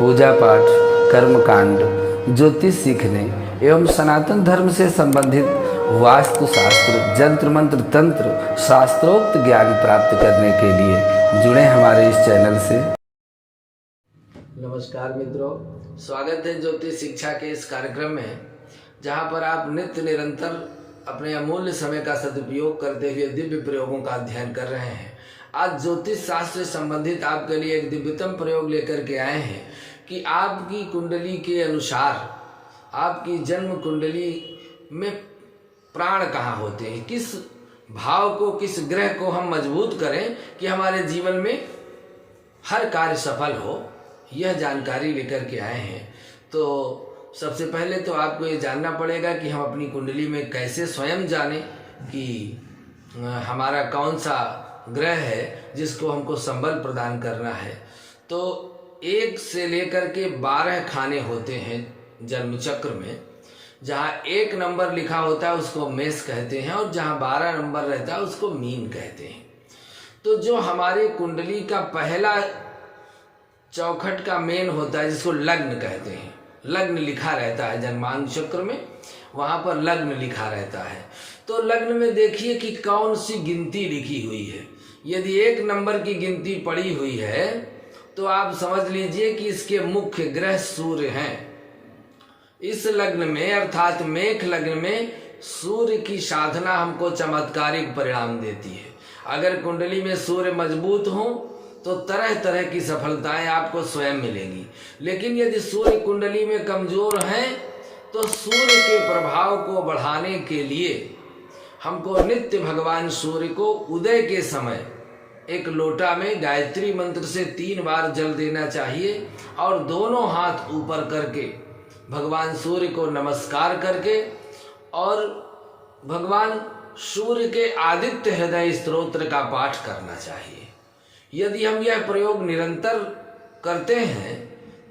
पूजा पाठ, कर्मकांड, ज्योतिष सीखने एवं सनातन धर्म से संबंधित वास्तु शास्त्र, जंत्र मंत्र, तंत्र, शास्त्रोक्त ज्ञान प्राप्त करने के लिए जुड़े हमारे इस चैनल से। नमस्कार मित्रों, स्वागत है ज्योतिष शिक्षा के इस कार्यक्रम में, जहां पर आप नित्य निरंतर अपने अमूल्य समय का सदुपयोग करते हुए दिव्य प्रयोगों का अध्ययन कर रहे हैं। आज ज्योतिष शास्त्र से संबंधित आपके लिए एक दिव्यतम प्रयोग लेकर के आए हैं कि आपकी कुंडली के अनुसार आपकी जन्म कुंडली में प्राण कहाँ होते हैं, किस भाव को, किस ग्रह को हम मजबूत करें कि हमारे जीवन में हर कार्य सफल हो। यह जानकारी लेकर के आए हैं। तो सबसे पहले तो आपको ये जानना पड़ेगा कि हम अपनी कुंडली में कैसे स्वयं जानें कि हमारा कौन सा ग्रह है जिसको हमको संबल प्रदान करना है। तो 1 से लेकर के 12 खाने होते हैं जन्म चक्र में। जहाँ 1 नंबर लिखा होता है उसको मेष कहते हैं और जहाँ 12 नंबर रहता है उसको मीन कहते हैं। तो जो हमारी कुंडली का पहला चौखट का मेन होता है जिसको लग्न कहते हैं, लग्न लिखा रहता है जन्मांक चक्र में, वहाँ पर लग्न लिखा रहता है। तो लग्न में देखिए कि कौन सी गिनती लिखी हुई है। यदि 1 नंबर की गिनती पड़ी हुई है तो आप समझ लीजिए कि इसके मुख्य ग्रह सूर्य हैं। इस लग्न में अर्थात मेष लग्न में सूर्य की साधना हमको चमत्कारिक परिणाम देती है। अगर कुंडली में सूर्य मजबूत हो तो तरह तरह की सफलताएं आपको स्वयं मिलेंगी। लेकिन यदि सूर्य कुंडली में कमजोर हैं तो सूर्य के प्रभाव को बढ़ाने के लिए हमको नित्य भगवान सूर्य को उदय के समय एक लोटा में गायत्री मंत्र से 3 बार जल देना चाहिए और दोनों हाथ ऊपर करके भगवान सूर्य को नमस्कार करके और भगवान सूर्य के आदित्य हृदय स्तोत्र का पाठ करना चाहिए। यदि हम यह प्रयोग निरंतर करते हैं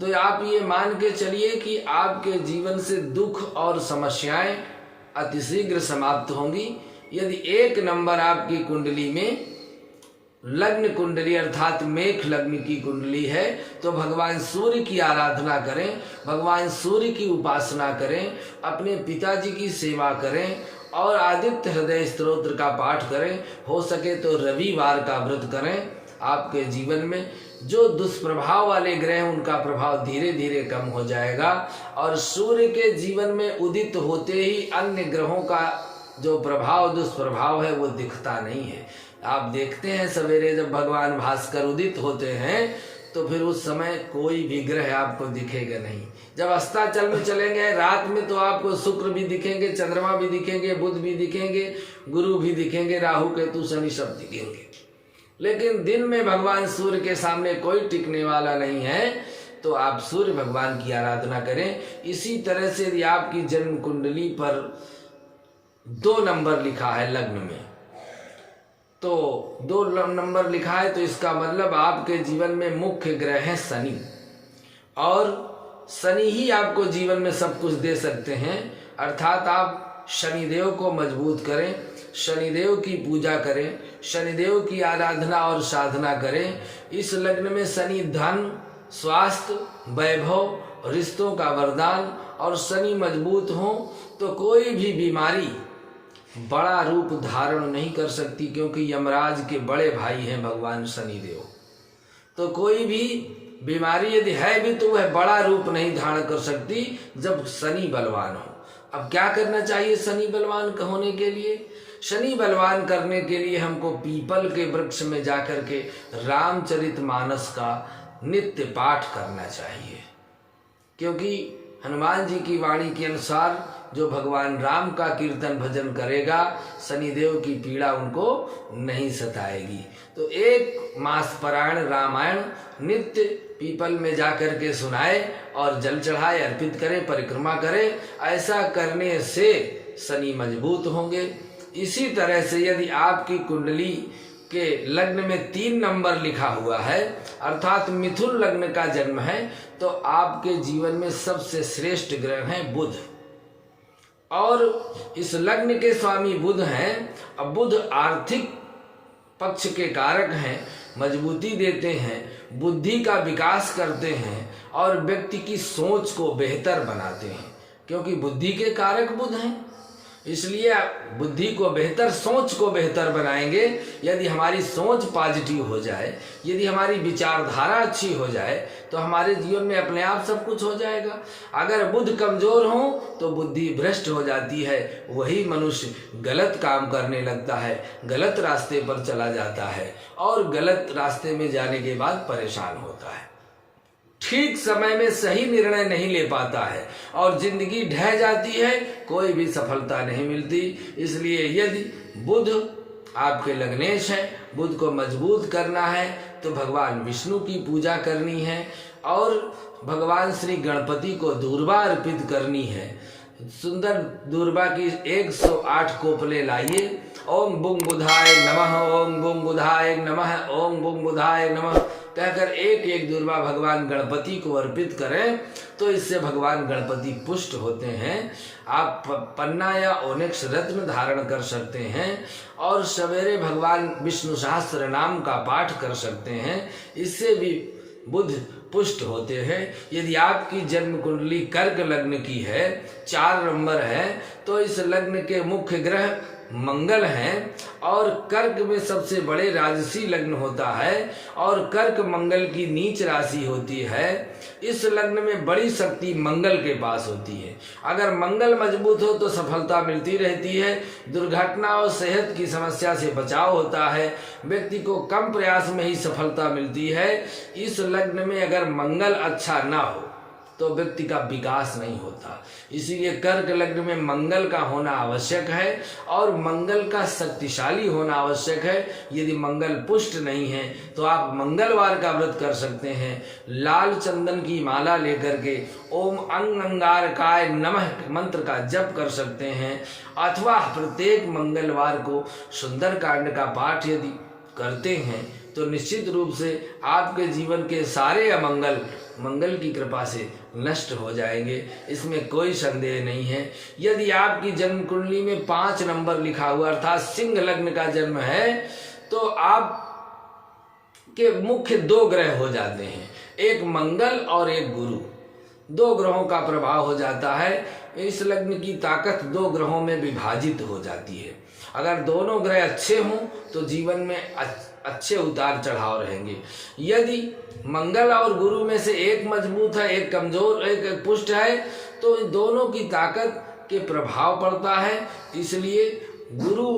तो आप ये मान के चलिए कि आपके जीवन से दुख और समस्याएं अतिशीघ्र समाप्त होंगी। यदि 1 नंबर आपकी कुंडली में लग्न कुंडली अर्थात मेष लग्न की कुंडली है तो भगवान सूर्य की आराधना करें, भगवान सूर्य की उपासना करें, अपने पिताजी की सेवा करें और आदित्य हृदय स्तोत्र का पाठ करें। हो सके तो रविवार का व्रत करें। आपके जीवन में जो दुष्प्रभाव वाले ग्रह हैं उनका प्रभाव धीरे धीरे कम हो जाएगा और सूर्य के जीवन में उदित होते ही अन्य ग्रहों का जो प्रभाव दुष्प्रभाव है वो दिखता नहीं है। आप देखते हैं सवेरे जब भगवान भास्कर उदित होते हैं तो फिर उस समय कोई भी ग्रह आपको दिखेगा नहीं। जब अस्ताचल में चलेंगे रात में तो आपको शुक्र भी दिखेंगे, चंद्रमा भी दिखेंगे, बुध भी दिखेंगे, गुरु भी दिखेंगे, राहु केतु शनि सब दिखेंगे। लेकिन दिन में भगवान सूर्य के सामने कोई टिकने वाला नहीं है। तो आप सूर्य भगवान की आराधना करें। इसी तरह से यदि आपकी जन्म कुंडली पर 2 नंबर लिखा है लग्न में, तो 2 नंबर लिखा है तो इसका मतलब आपके जीवन में मुख्य ग्रह है शनि, और शनि ही आपको जीवन में सब कुछ दे सकते हैं। अर्थात आप शनिदेव को मजबूत करें, शनिदेव की पूजा करें, शनिदेव की आराधना और साधना करें। इस लग्न में शनि धन, स्वास्थ्य, वैभव, रिश्तों का वरदान और शनि मजबूत हो तो कोई भी बीमारी बड़ा रूप धारण नहीं कर सकती, क्योंकि यमराज के बड़े भाई हैं भगवान शनिदेव। तो कोई भी बीमारी यदि है भी तो वह बड़ा रूप नहीं धारण कर सकती जब शनि बलवान हो। अब क्या करना चाहिए शनि बलवान होने के लिए? शनि बलवान करने के लिए हमको पीपल के वृक्ष में जाकर के रामचरितमानस का नित्य पाठ करना चाहिए, क्योंकि हनुमान जी की वाणी के अनुसार जो भगवान राम का कीर्तन भजन करेगा शनिदेव की पीड़ा उनको नहीं सताएगी। तो 1 मास पारायण रामायण नित्य पीपल में जाकर के सुनाए और जल चढ़ाए, अर्पित करें, परिक्रमा करें। ऐसा करने से शनि मजबूत होंगे। इसी तरह से यदि आपकी कुंडली के लग्न में 3 नंबर लिखा हुआ है अर्थात मिथुन लग्न का जन्म है तो आपके जीवन में सबसे श्रेष्ठ ग्रह हैं बुध, और इस लग्न के स्वामी बुध हैं। अब बुध आर्थिक पक्ष के कारक हैं, मजबूती देते हैं, बुद्धि का विकास करते हैं और व्यक्ति की सोच को बेहतर बनाते हैं, क्योंकि बुद्धि के कारक बुध हैं। इसलिए बुद्धि को बेहतर, सोच को बेहतर बनाएंगे। यदि हमारी सोच पॉजिटिव हो जाए, यदि हमारी विचारधारा अच्छी हो जाए, तो हमारे जीवन में अपने आप सब कुछ हो जाएगा। अगर बुध कमजोर हो तो बुद्धि भ्रष्ट हो जाती है, वही मनुष्य गलत काम करने लगता है, गलत रास्ते पर चला जाता है और गलत रास्ते में जाने के बाद परेशान होता है, ठीक समय में सही निर्णय नहीं ले पाता है और जिंदगी ढह जाती है, कोई भी सफलता नहीं मिलती। इसलिए यदि बुध आपके लग्नेश है, बुध को मजबूत करना है तो भगवान विष्णु की पूजा करनी है और भगवान श्री गणपति को दूर्वा अर्पित करनी है। सुंदर दूर्वा की 108 कोपले लाइए। ओम बुंग बुधाय नमः, ओम बुंग बुधाय नमः, ओम बुंग बुधाय नमः कहकर एक एक दूर्वा भगवान गणपति को अर्पित करें तो इससे भगवान गणपति पुष्ट होते हैं। आप पन्ना या ओनिक्स रत्न धारण कर सकते हैं और सवेरे भगवान विष्णु सहस्त्र नाम का पाठ कर सकते हैं, इससे भी बुध पुष्ट होते हैं। यदि आपकी जन्म कुंडली कर्क लग्न की है, 4 नंबर है, तो इस लग्न के मुख्य ग्रह मंगल हैं और कर्क में सबसे बड़े राजसी लग्न होता है और कर्क मंगल की नीच राशि होती है। इस लग्न में बड़ी शक्ति मंगल के पास होती है। अगर मंगल मजबूत हो तो सफलता मिलती रहती है, दुर्घटना और सेहत की समस्या से बचाव होता है, व्यक्ति को कम प्रयास में ही सफलता मिलती है। इस लग्न में अगर मंगल अच्छा ना हो तो व्यक्ति का विकास नहीं होता। इसीलिए कर्क लग्न में मंगल का होना आवश्यक है और मंगल का शक्तिशाली होना आवश्यक है। यदि मंगल पुष्ट नहीं है तो आप मंगलवार का व्रत कर सकते हैं। लाल चंदन की माला लेकर के ओम अंग अंगारकाय नमः मंत्र का जप कर सकते हैं अथवा प्रत्येक मंगलवार को सुंदरकांड का पाठ यदि करते हैं तो निश्चित रूप से आपके जीवन के सारे अमंगल मंगल की कृपा से नष्ट हो जाएंगे, इसमें कोई संदेह नहीं है। यदि आपकी जन्म कुंडली में 5 नंबर लिखा हुआ अर्थात सिंह लग्न का जन्म है तो आप के मुख्य 2 ग्रह हो जाते हैं, एक मंगल और एक गुरु। 2 ग्रहों का प्रभाव हो जाता है। इस लग्न की ताकत 2 ग्रहों में विभाजित हो जाती है। अगर दोनों ग्रह अच्छे हों तो जीवन में अच्छे उतार चढ़ाव रहेंगे। यदि मंगल और गुरु में से एक मजबूत है, एक कमजोर, एक पुष्ट है, तो इन दोनों की ताकत के प्रभाव पड़ता है। इसलिए गुरु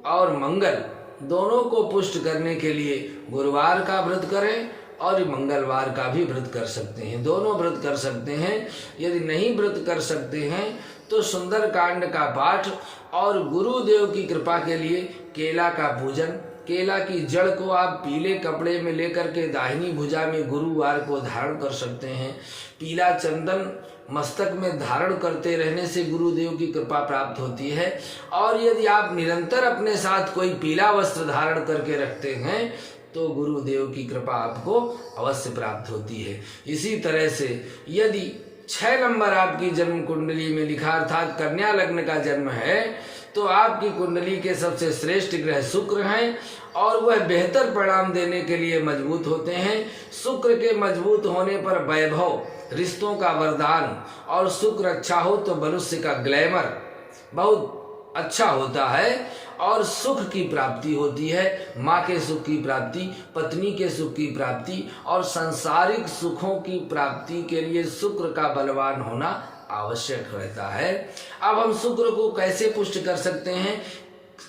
और मंगल दोनों को पुष्ट करने के लिए गुरुवार का व्रत करें और मंगलवार का भी व्रत कर सकते हैं। दोनों व्रत कर सकते हैं। यदि नहीं व्रत कर सकते हैं तो सुंदरकांड का पाठ और गुरुदेव की कृपा के लिए केला का पूजन, केला की जड़ को आप पीले कपड़े में लेकर के दाहिनी भुजा में गुरुवार को धारण कर सकते हैं। पीला चंदन मस्तक में धारण करते रहने से गुरुदेव की कृपा प्राप्त होती है। और यदि आप निरंतर अपने साथ कोई पीला वस्त्र धारण करके रखते हैं तो गुरुदेव की कृपा आपको अवश्य प्राप्त होती है। इसी तरह से यदि 6 नंबर आपकी जन्म कुंडली में लिखा अर्थात कन्या लग्न का जन्म है तो आपकी कुंडली के सबसे श्रेष्ठ ग्रह शुक्र हैं और वह बेहतर परिणाम देने के लिए मजबूत होते हैं। शुक्र के मजबूत होने पर वैभव, रिश्तों का वरदान और शुक्र अच्छा हो तो मनुष्य का ग्लैमर बहुत अच्छा होता है और सुख की प्राप्ति होती है। माँ के सुख की प्राप्ति, पत्नी के सुख की प्राप्ति और सांसारिक सुखों की प्राप्ति के लिए शुक्र का बलवान होना आवश्यक रहता है। अब हम शुक्र को कैसे पुष्ट कर सकते हैं?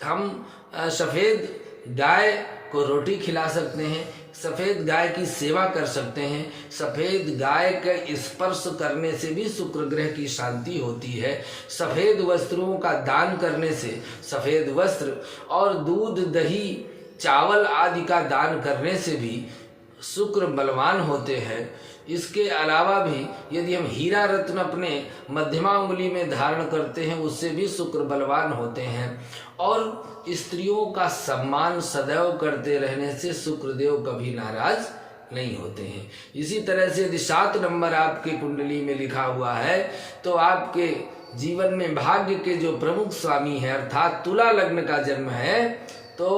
हम सफ़ेद गाय को रोटी खिला सकते हैं, सफ़ेद गाय की सेवा कर सकते हैं। सफ़ेद गाय का स्पर्श करने से भी शुक्र ग्रह की शांति होती है। सफ़ेद वस्त्रों का दान करने से, सफ़ेद वस्त्र और दूध, दही, चावल आदि का दान करने से भी शुक्र बलवान होते हैं। इसके अलावा भी यदि हम हीरा रत्न अपने मध्यमा उंगली में धारण करते हैं उससे भी शुक्र बलवान होते हैं। और स्त्रियों का सम्मान सदैव करते रहने से शुक्रदेव कभी नाराज नहीं होते हैं। इसी तरह से यदि 7 नंबर आपके कुंडली में लिखा हुआ है तो आपके जीवन में भाग्य के जो प्रमुख स्वामी हैं अर्थात तुला लग्न का जन्म है तो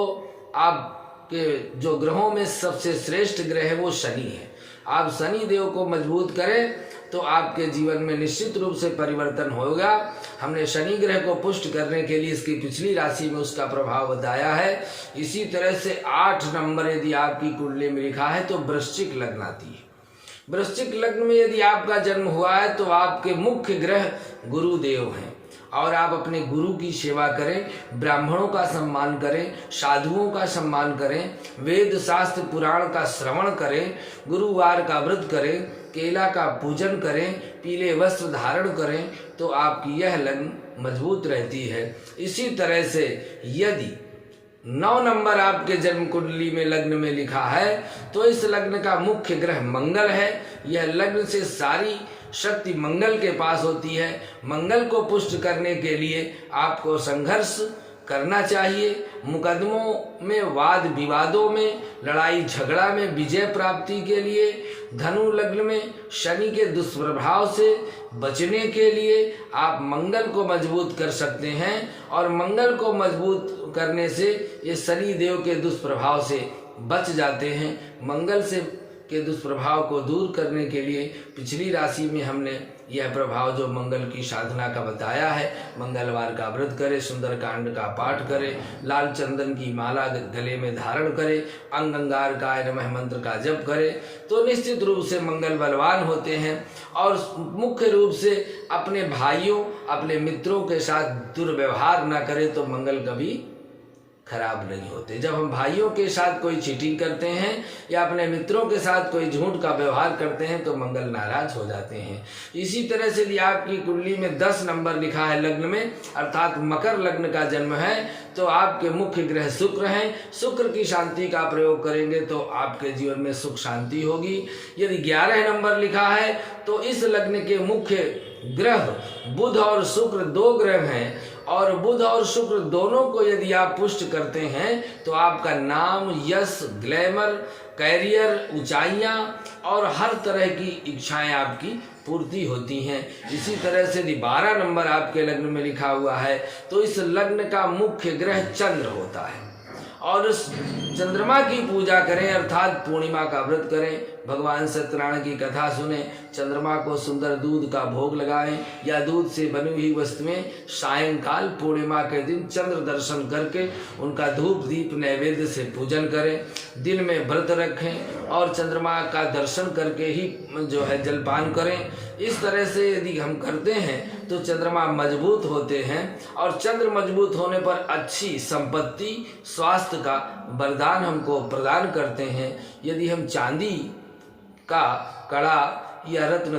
आप आपके जो ग्रहों में सबसे श्रेष्ठ ग्रह है वो शनि है। आप शनि देव को मजबूत करें तो आपके जीवन में निश्चित रूप से परिवर्तन होगा। हमने शनि ग्रह को पुष्ट करने के लिए इसकी पिछली राशि में उसका प्रभाव बताया है। इसी तरह से 8 नंबर यदि आपकी कुंडली में लिखा है तो वृश्चिक लग्न आती है। वृश्चिक लग्न में यदि आपका जन्म हुआ है तो आपके मुख्य ग्रह गुरुदेव हैं और आप अपने गुरु की सेवा करें, ब्राह्मणों का सम्मान करें, साधुओं का सम्मान करें, वेद शास्त्र पुराण का श्रवण करें, गुरुवार का व्रत करें, केला का पूजन करें, पीले वस्त्र धारण करें तो आपकी यह लग्न मजबूत रहती है। इसी तरह से यदि 9 नंबर आपके जन्म कुंडली में लग्न में लिखा है तो इस लग्न का मुख्य ग्रह मंगल है। यह लग्न से सारी शक्ति मंगल के पास होती है। मंगल को पुष्ट करने के लिए आपको संघर्ष करना चाहिए। मुकदमों में, वाद विवादों में, लड़ाई झगड़ा में विजय प्राप्ति के लिए, धनु लग्न में शनि के दुष्प्रभाव से बचने के लिए आप मंगल को मजबूत कर सकते हैं और मंगल को मजबूत करने से ये शनि देव के दुष्प्रभाव से बच जाते हैं। मंगल से के दुष्प्रभाव को दूर करने के लिए पिछली राशि में हमने यह प्रभाव जो मंगल की साधना का बताया है। मंगलवार का व्रत करें, सुंदरकांड का पाठ करें, लाल चंदन की माला गले में धारण करें, अंगारकाय नमः मंत्र का जप करें तो निश्चित रूप से मंगल बलवान होते हैं। और मुख्य रूप से अपने भाइयों, अपने मित्रों के साथ दुर्व्यवहार न करें तो मंगल कभी खराब नहीं होते। जब हम भाइयों के साथ कोई चीटिंग करते हैं या अपने मित्रों के साथ कोई झूठ का व्यवहार करते हैं तो मंगल नाराज हो जाते हैं। इसी तरह से यदि आपकी कुंडली में 10 नंबर लिखा है लग्न में, अर्थात मकर लग्न का जन्म है, तो आपके मुख्य ग्रह शुक्र हैं। शुक्र की शांति का प्रयोग करेंगे तो आपके जीवन में सुख शांति होगी। यदि 11 नंबर लिखा है तो इस लग्न के मुख्य ग्रह बुध और शुक्र 2 ग्रह हैं और बुध और शुक्र दोनों को यदि आप पुष्ट करते हैं तो आपका नाम, यश, ग्लैमर, कैरियर, ऊंचाइयां और हर तरह की इच्छाएं आपकी पूर्ति होती हैं। इसी तरह से यदि 12 नंबर आपके लग्न में लिखा हुआ है तो इस लग्न का मुख्य ग्रह चंद्र होता है और उस चंद्रमा की पूजा करें, अर्थात पूर्णिमा का व्रत करें, भगवान सत्यनारायण की कथा सुने, चंद्रमा को सुंदर दूध का भोग लगाएं या दूध से बनी हुई वस्तुएं सायंकाल पूर्णिमा के दिन चंद्र दर्शन करके उनका धूप दीप नैवेद्य से पूजन करें। दिन में व्रत रखें और चंद्रमा का दर्शन करके ही जो है जलपान करें। इस तरह से यदि हम करते हैं तो चंद्रमा मजबूत होते हैं और चंद्र मजबूत होने पर अच्छी संपत्ति, स्वास्थ्य का वरदान हमको प्रदान करते हैं। यदि हम चांदी का कड़ा या रत्न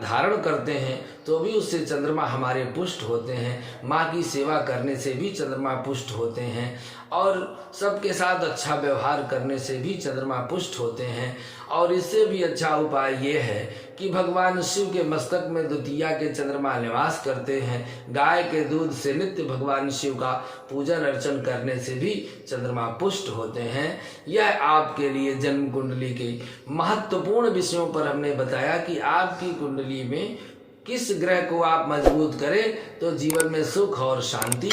धारण करते हैं तो भी उससे चंद्रमा हमारे पुष्ट होते हैं। माँ की सेवा करने से भी चंद्रमा पुष्ट होते हैं और सबके साथ अच्छा व्यवहार करने से भी चंद्रमा पुष्ट होते हैं। और इससे भी अच्छा उपाय ये है कि भगवान शिव के मस्तक में द्वितीया के चंद्रमा निवास करते हैं। गाय के दूध से नित्य भगवान शिव का पूजन अर्चन करने से भी चंद्रमा पुष्ट होते हैं। यह आपके लिए जन्म कुंडली के महत्वपूर्ण विषयों पर हमने बताया कि आपकी कुंडली में किस ग्रह को आप मजबूत करें तो जीवन में सुख और शांति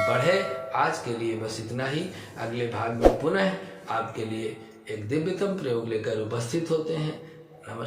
बढ़े। आज के लिए बस इतना ही। अगले भाग में पुनः आपके लिए एक दिव्यतम प्रयोग लेकर उपस्थित होते हैं। नमस्कार।